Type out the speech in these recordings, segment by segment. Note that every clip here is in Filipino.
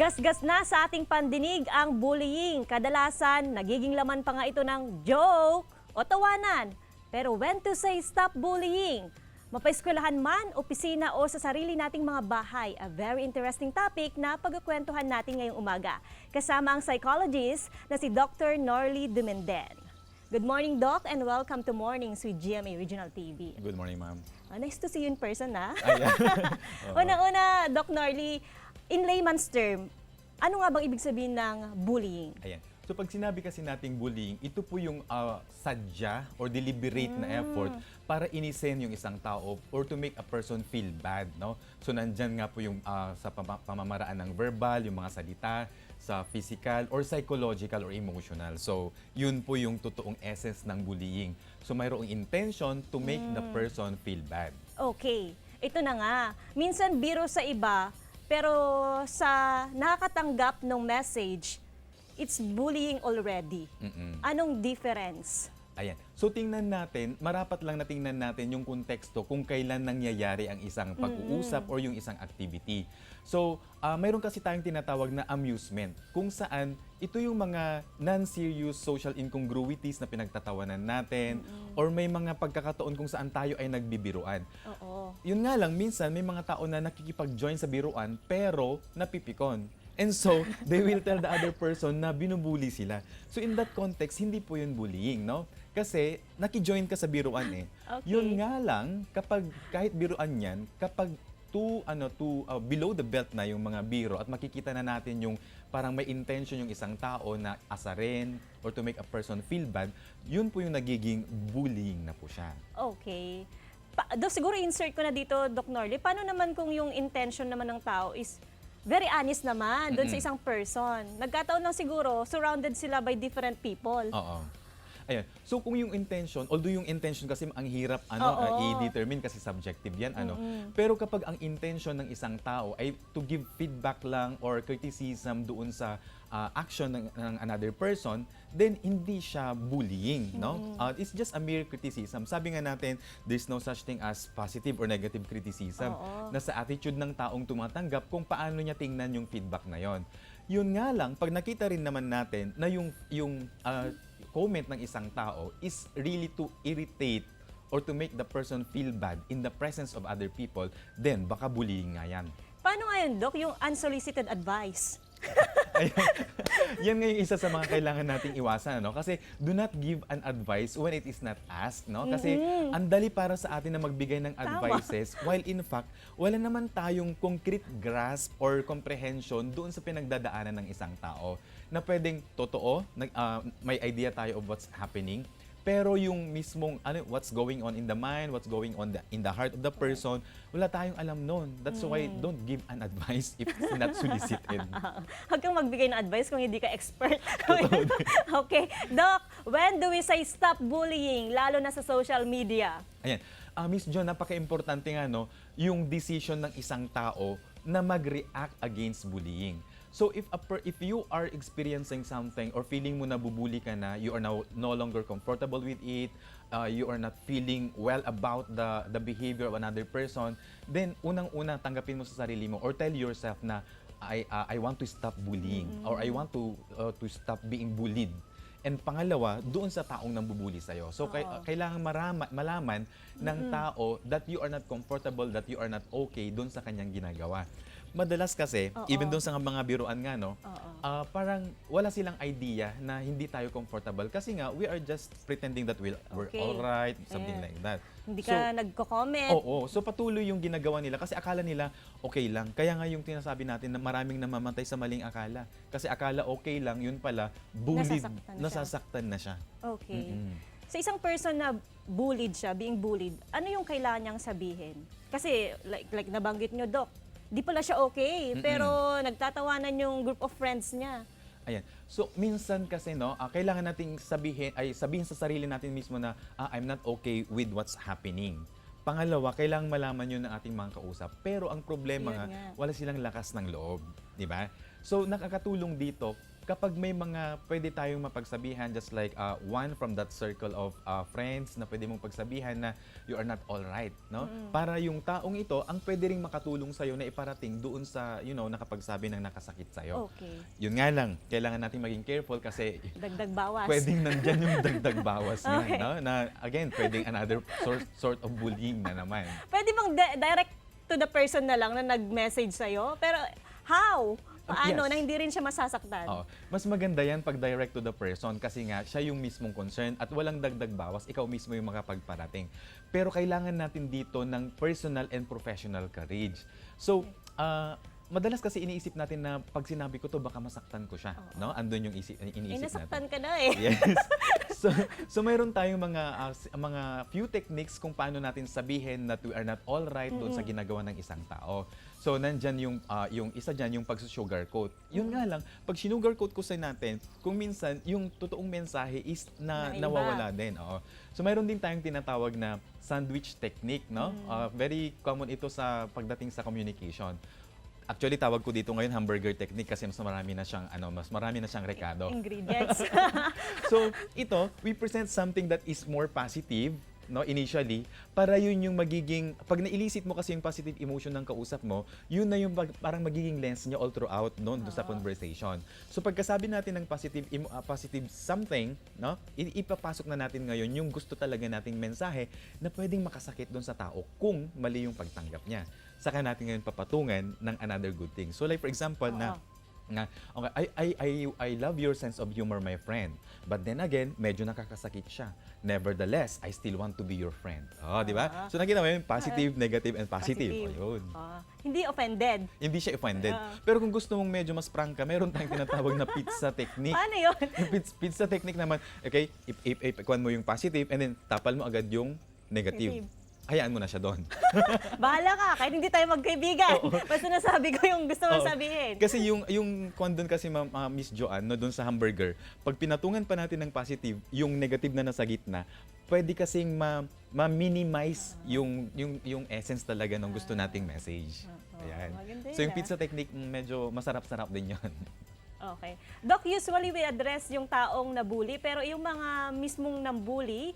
Gasgas na sa ating pandinig ang bullying. Kadalasan, nagiging laman pa nga ito ng joke o tawanan. Pero when to say stop bullying? Mapaeskwelahan man, opisina o sa sarili nating mga bahay, a very interesting topic na pagkukwentuhan natin ngayong umaga. Kasama ang psychologist na si Dr. Norly Dumenden. Good morning, Doc, and welcome to Mornings with GMA Regional TV. Good morning, ma'am. Nice to see you in person, ha? Ayan. Una-una, Doc Norly, in layman's term, ano nga bang ibig sabihin ng bullying? Ayan. So pag sinabi kasi nating bullying, ito po yung sadya or deliberate na effort para inisen yung isang tao or to make a person feel bad, no? So nandyan nga po yung sa pamamaraan ng verbal, yung mga salita, sa physical or psychological or emotional. So yun po yung totoong essence ng bullying. So mayroong intention to make the person feel bad. Okay, ito na nga. Minsan biro sa iba, pero sa nakakatanggap ng message, it's bullying already. Anong difference? Ayan. So tingnan natin, marapat lang na tingnan natin yung konteksto kung kailan nangyayari ang isang pag-uusap or yung isang activity. So, mayroon kasi tayong tinatawag na amusement, kung saan ito yung mga non-serious social incongruities na pinagtatawanan natin or may mga pagkakataon kung saan tayo ay nagbibiruan. Oo. Yun nga lang, minsan may mga tao na nakikipag-join sa biruan pero napipikon. And so, they will tell the other person na binubuli sila. So in that context, hindi po yun bullying, no? Kasi naki-join ka sa biruan eh. Okay. Yun nga lang, kapag kahit biruan yan, kapag below the belt na yung mga biro at makikita na natin yung parang may intention yung isang tao na asarin or to make a person feel bad, yun po yung nagiging bullying na po siya. Okay. Siguro insert ko na dito, Doc Norly, paano naman kung yung intention naman ng tao is very honest naman doon sa isang person? Nagkataon lang siguro, surrounded sila by different people. Oo. Ayan. So kung yung intention, although yung intention kasi ang hirap i-determine kasi subjective yan Pero kapag ang intention ng isang tao ay to give feedback lang or criticism doon sa action ng another person, then hindi siya bullying, no? It's just a mere criticism. Sabi nga natin, there's no such thing as positive or negative criticism. Na sa attitude ng taong tumatanggap kung paano niya tingnan yung feedback na yon. Yun nga lang, pag nakita rin naman natin na yung comment ng isang tao is really to irritate or to make the person feel bad in the presence of other people, then baka bullying nga yan. Paano nga yun, Doc, yung unsolicited advice? Yan nga yung isa sa mga kailangan nating iwasan, no? Kasi do not give an advice when it is not asked, no? Kasi ang dali para sa atin na magbigay ng advices while in fact, wala naman tayong concrete grasp or comprehension doon sa pinagdadaanan ng isang tao na pwedeng totoo, may idea tayo of what's happening, pero yung mismong what's going on in the mind, what's going on in the heart of the person, wala tayong alam noon. That's why don't give an advice if it's not solicited. Huwag kang magbigay ng advice kung hindi ka expert. Okay. Doc, when do we say stop bullying, lalo na sa social media? Ayan. Miss John, napaka-importante nga, no, yung decision ng isang tao na mag-react against bullying. So if you are experiencing something or feeling mo na bubuli ka na, you are now no longer comfortable with it, you are not feeling well about the behavior of another person, then unang-una tanggapin mo sa sarili mo or tell yourself na I want to stop bullying or I want to stop being bullied. And pangalawa, doon sa taong nambubuli sa'yo. So, kailangan malaman ng tao that you are not comfortable, that you are not okay doon sa kanyang ginagawa. Madalas kasi, even doon sa mga biruan nga, no, parang wala silang idea na hindi tayo comfortable. Kasi nga, we are just pretending that we're alright, something like that. Hindi ka nagko-comment. Oo. So, patuloy yung ginagawa nila kasi akala nila okay lang. Kaya nga yung tinasabi natin na maraming namamatay sa maling akala. Kasi akala okay lang, yun pala, bullied, nasasaktan na siya. Okay. Sa isang person na bullied siya, being bullied, ano yung kailangan niyang sabihin? Kasi, like nabanggit nyo, Doc, di pala siya okay, pero nagtatawanan yung group of friends niya. Ayan. So, minsan kasi, no, kailangan nating sabihin sa sarili natin mismo na I'm not okay with what's happening. Pangalawa, kailangang malaman yun ng ating mga kausap. Pero ang problema nga, wala silang lakas ng loob. Di ba? So, nakakatulong dito kapag may mga pwede tayong mapagsabihan, just like one from that circle of friends na pwede mong pagsabihan na you are not all right, no? Para yung taong ito ang pwede ring makatulong sa'yo na iparating doon sa, nakapagsabi ng nakasakit sa'yo. Okay. Yun nga lang, kailangan natin maging careful kasi Dagdag bawas. pwedeng nandyan yung dagdag bawas nga, Okay. no? Na again, pwedeng another sort of bullying na naman. Pwede bang direct to the person na lang na nag-message sa'yo? Pero how? Paano Yes. na hindi rin siya masasaktan? Oo. Mas maganda yan pag direct to the person kasi nga siya yung mismong concern at walang dagdag bawas, ikaw mismo yung makapagparating. Pero kailangan natin dito ng personal and professional courage. So, madalas kasi iniisip natin na pag sinabi ko to baka masaktan ko siya, no? Andun yung iniisip natin. Nasaktan ka na eh. Yes. So mayroon tayong mga few techniques kung paano natin sabihin that we are not all right doon sa ginagawa ng isang tao. So nandyan yung isa diyan yung pag-sugarcoat. Yun nga lang, pag sinugarcoat ko sa natin, kung minsan yung totoong mensahe is Naiba. nawawala din. Oo. So mayroon din tayong tinatawag na sandwich technique, no? Very common ito sa pagdating sa communication. Actually, tawag ko dito ngayon hamburger technique kasi mas marami na siyang rekado. Ingredients. So, ito, we present something that is more positive, no, initially, para yun yung magiging, pag na-elicit mo kasi yung positive emotion ng kausap mo, yun na yung parang magiging lens niya all throughout doon sa conversation. So, pagkasabi natin ng positive something, no, ipapasok na natin ngayon yung gusto talaga nating mensahe na pwedeng makasakit doon sa tao kung mali yung pagtanggap niya. Saka natin ngayon papatungan ng another good thing. So, like for example, okay, I love your sense of humor, my friend. But then again, medyo nakakasakit siya. Nevertheless, I still want to be your friend. Oh, di ba? So nakita mo yun, positive, negative, and positive. Oh, yun. Hindi offended. Hindi siya offended. Pero kung gusto mong medyo mas frank ka, meron tayong tinatawag na pizza technique. Paano yun? Yung pizza technique naman, okay, ikuan mo yung positive and then tapal mo agad yung negative. Hayaan mo na siya doon. Bahala ka, kahit hindi tayo magkaibigan. Basta nasabi ko yung gusto mong sabihin. Kasi yung kwan doon kasi Miss Joanne, no, doon sa hamburger, pag pinatungan pa natin ng positive, yung negative na nasa gitna, pwede kasing ma-minimize yung essence talaga ng gusto nating message. Ayan. So yung pizza technique, medyo masarap-sarap din yun. Okay. Doc, usually we address yung taong nabully, pero yung mga mismong nambully,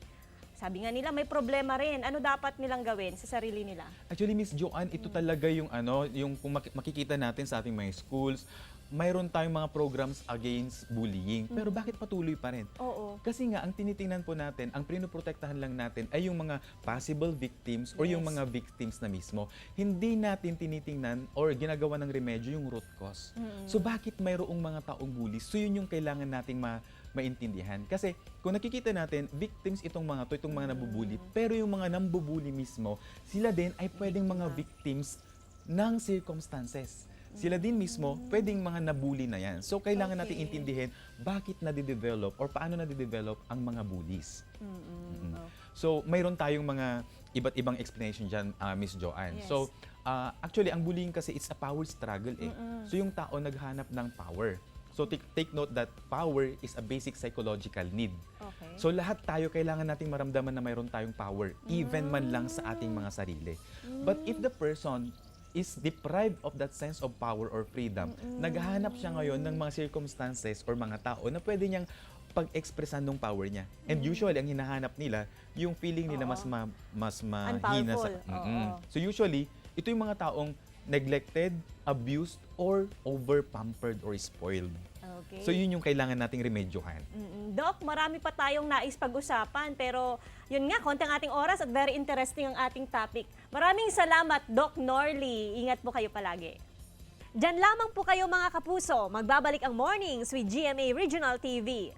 sabi nga nila may problema rin. Ano dapat nilang gawin sa sarili nila? Actually, Miss Joanne, ito talaga yung yung kung makikita natin sa ating mga schools, mayroon tayong mga programs against bullying. Pero bakit patuloy pa rin? Oo. Kasi nga, ang tinitingnan po natin, ang pinoprotektahan lang natin ay yung mga possible victims or yung mga victims na mismo. Hindi natin tinitingnan or ginagawa ng remedyo yung root cause. So bakit mayroong mga taong bully? So yun yung kailangan nating maintindihan. Kasi kung nakikita natin, victims itong mga nabubuli, pero yung mga nambubuli mismo, sila din ay pwedeng mga victims ng circumstances. Sila din mismo, pwedeng mga nabully na yan. So, kailangan natin intindihin bakit nadidevelop or paano nadidevelop ang mga bullies. So, mayroon tayong mga iba't ibang explanation dyan, Miss Joanne. Yes. So, actually, ang bullying kasi, it's a power struggle eh. So, yung tao naghanap ng power. So, take note that power is a basic psychological need. Okay. So, lahat tayo kailangan nating maramdaman na mayroon tayong power, even man lang sa ating mga sarili. But if the person is deprived of that sense of power or freedom, naghahanap siya ngayon ng mga circumstances or mga tao na pwede niyang pag-expressan ng power niya. And usually, ang hinahanap nila, yung feeling nila mas mahina sa... So usually, ito yung mga taong neglected, abused, or over-pampered or spoiled. Okay. So yun yung kailangan nating remedyohan. Doc, marami pa tayong nais pag-usapan, pero yun nga, konti ang ating oras at very interesting ang ating topic. Maraming salamat, Doc Norly. Ingat po kayo palagi. Diyan lamang po kayo mga kapuso. Magbabalik ang Mornings with GMA Regional TV.